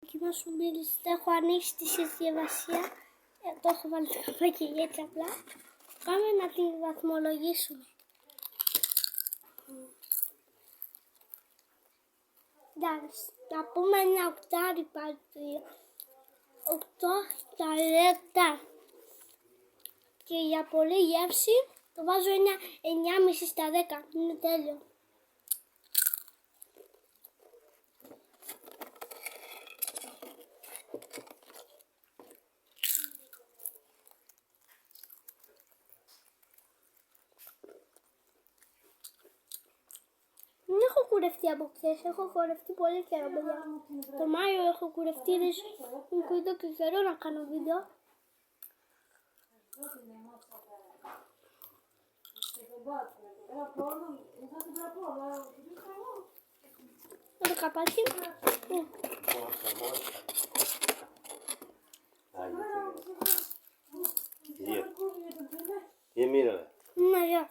δοκιμάσουμε μπύλες. Το έχω ανοίξει τη συσκευασία. Το έχω βάλει το καπάκι έτσι απλά. Πάμε να τη βαθμολογήσουμε. Εντάξει, να πούμε ένα οκτάρι πάλι. 8 τα λεπτά. Και για πολύ γεύση το βάζω 9,5 στα 10. Είναι τέλειο. Δεν έχω κουρευτεί από χθες, έχω κουρευτεί πολύ καιρό, παιδιά. Το Μάιο έχω κουρευτεί, δεν έχω εδώ και καιρό να κάνω βίντεο. Το καπάκι. Τι μοίρα. Ναι, γεια.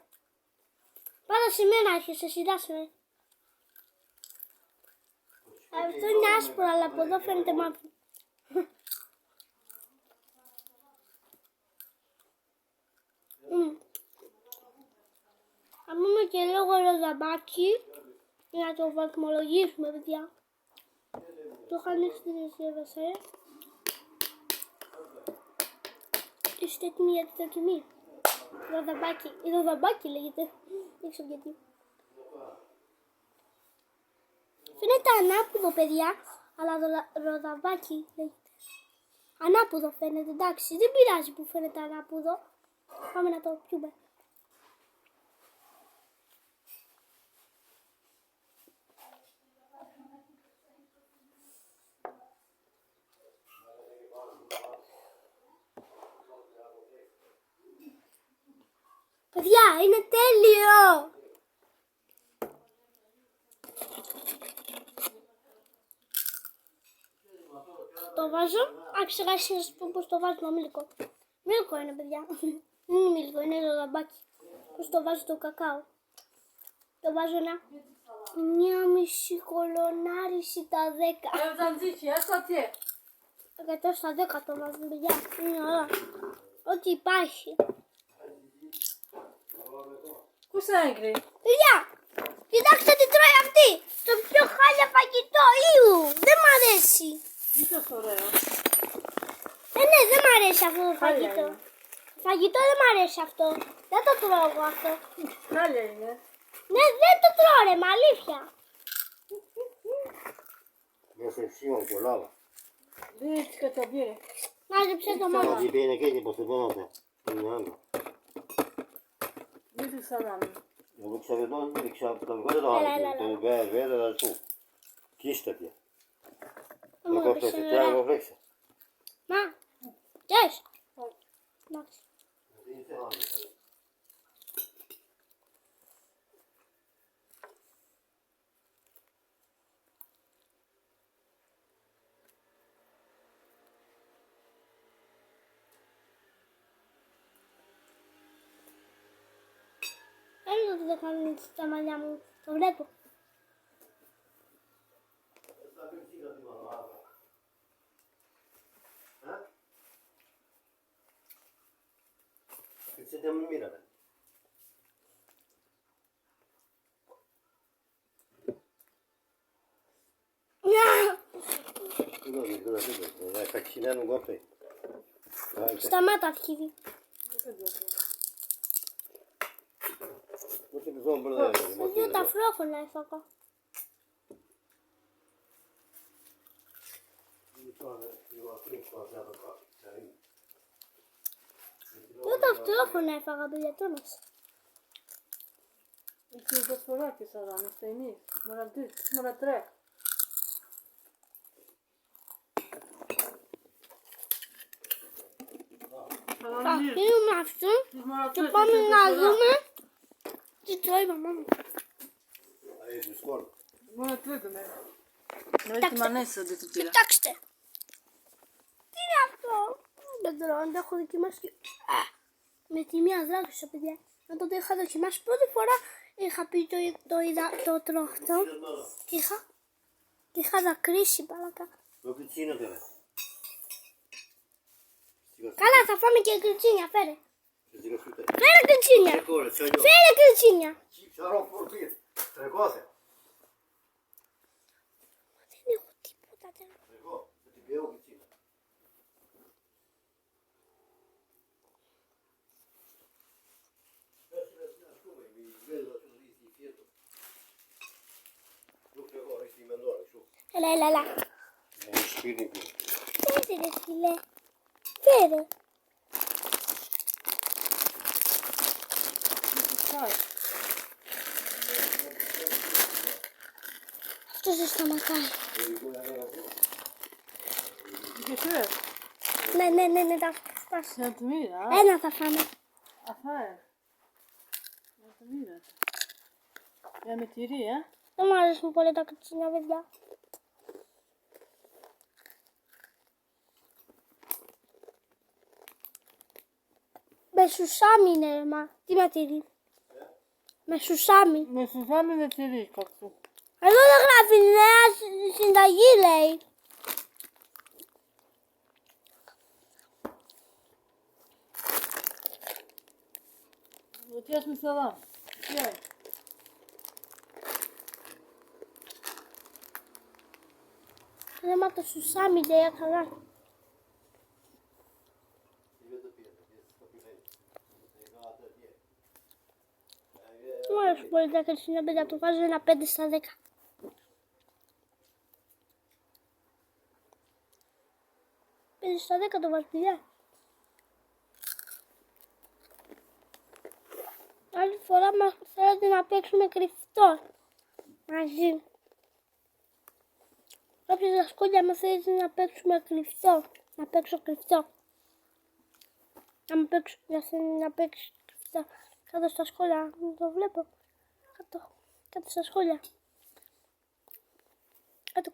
Πάντα σε μένα άρχισε, σειράς με. Αυτό είναι άσπρο, αλλά από εδώ φαίνεται μαύρο. Θα πούμε και λίγο ροζαμπάκι για να το βαθμολογήσουμε, παιδιά. Το είχα ανοίξει τη συσκευασία. Είστε έτοιμοι για τη δοκιμή. Ροζαμπάκι. Η ροζαμπάκι λέγεται. Δεν ξέρω γιατί. Φαίνεται ανάποδο, παιδιά, αλλά ροζαμπάκι λέγεται. Ανάποδο φαίνεται, εντάξει, δεν πειράζει που φαίνεται ανάποδο. Πάμε να το πιούμε. Παιδιά, είναι τέλειο! Το βάζω, ξεχάσει να σας πω πως το βάζω το μίλκο. Μίλκο είναι, παιδιά. Δεν είναι μίλκο, είναι ροζαμπάκι. Πως το βάζω το κακάο. Το βάζω ένα 9,5 κολονάρι στα 10. 100 στα 10 το βάζω, παιδιά. Είναι ωραία. Ό,τι υπάρχει. Πού σε έγκρι? Παιδιά, κοιτάξτε τι τρώει αυτή. Το πιο χάλια φαγητό. Ιου, δεν μ' αρέσει. Είναι ωραίο. Ναι, δεν μ' αρέσει αυτό το φαγητό. Φαγητό δεν μ' αρέσει αυτό. Δεν το τρώω εγώ αυτό. Χάλια είναι. Ναι, δεν το τρώω ρε, με αλήθεια. Μέσα insieme con l'ova. Δεν έτσι καταπήρε. Μάζεψε το Ma μάμα. dipende che ti posso donare. Δεν του σαλάμι. Εγώ ξαβετώ, δεν το άλλο. Βέβαια da tu. Κίστα πια. Μου Εγώ έπεσε φλέξε, ωραία. εγώ φλέξε. Μα, τες. Εντάξει. Δεν ότι δεν κάνουν έτσι τα μαλλιά μου. Το βλέπω. Se te mira. Dai, vaccinare un golpe. Σταμάτα αρχίδι. Non ti bisogna prendere. Στο δύο ταυτόχρονα έφαγα. Δύο ταυτόχρονα έφαγα, παιδιά, τόνος. Εκεί το φοράκι σαλάμι, στα εμείς. Μόρα 2, μόρα 3. Θα αφήνουμε αυτό και πάμε να δούμε τι τρώει η μαμά μου. Μόρα 3 το λέει. Έχει τη μανέσα δεν του πήρα. Κοιτάξτε. Τι είναι αυτό. Δεν τρώω, δεν το έχω δοκιμάσει. Με τη μία δράκουσα, παιδιά. Όταν το είχα δοκιμάσει πρώτη φορά είχα πει το τρώω αυτό και είχα δακρύσει παλακά. Το κουτσίνο τώρα. Καλά, θα φάμε και κρυτσίνια, φέρε. Σιγά-σιγά. Φέρε κρυτσίνια. Ecco, c'ho io. Φέρε κρυτσίνια. Sarò fortì. Tre cose. Δεν έχω τίποτα. Tre cose. Ti bevo cucina. Έλα, έλα, έλα. Σπίτι μου. Φέρε ρε φίλε. Φέρε. Αυτός δεν σταματάει. Και σου, Ναι, τα σπάσει. σε το μοίρα. Ένα θα φάμε. Αφά, να το μοίρα. Για με τυρί, Δεν μου αρέσουν πολύ τα κρυτσίνια, παιδιά. Με σουσάμι είναι ρε μα. Τι με τυρί. Με σουσάμι. Με σουζάμι με τυρί, κόψου. Εδώ δεν γράφει νέα συνταγή λέει. Βουτιάς μισθαδά. Τι Ρε μα το σουσάμι λέει καλά. Δεν μου αρέσουν πολύ τα κρυτσίνια, παιδιά. Το βάζω ένα 5 στα 10. Πέντε στα 10 το βάζω, παιδιά. Άλλη φορά μας θέλετε να παίξουμε κρυφτό μαζί. Κάποια στα σχόλια μας θέλετε να παίξουμε κρυφτό. Να παίξω κρυφτό. Να παίξω κρυφτό. Κάτω στα σχόλια, το βλέπω. Κάτω στα σχόλια. Κάτω.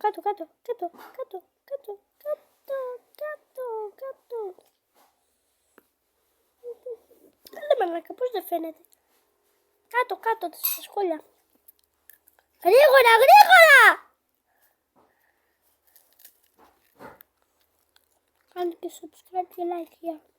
Δεν μαλάκα, πώς δεν φαίνεται. Κάτω στα σχόλια. Γρήγορα! Κάντε και subscribe και like, yeah.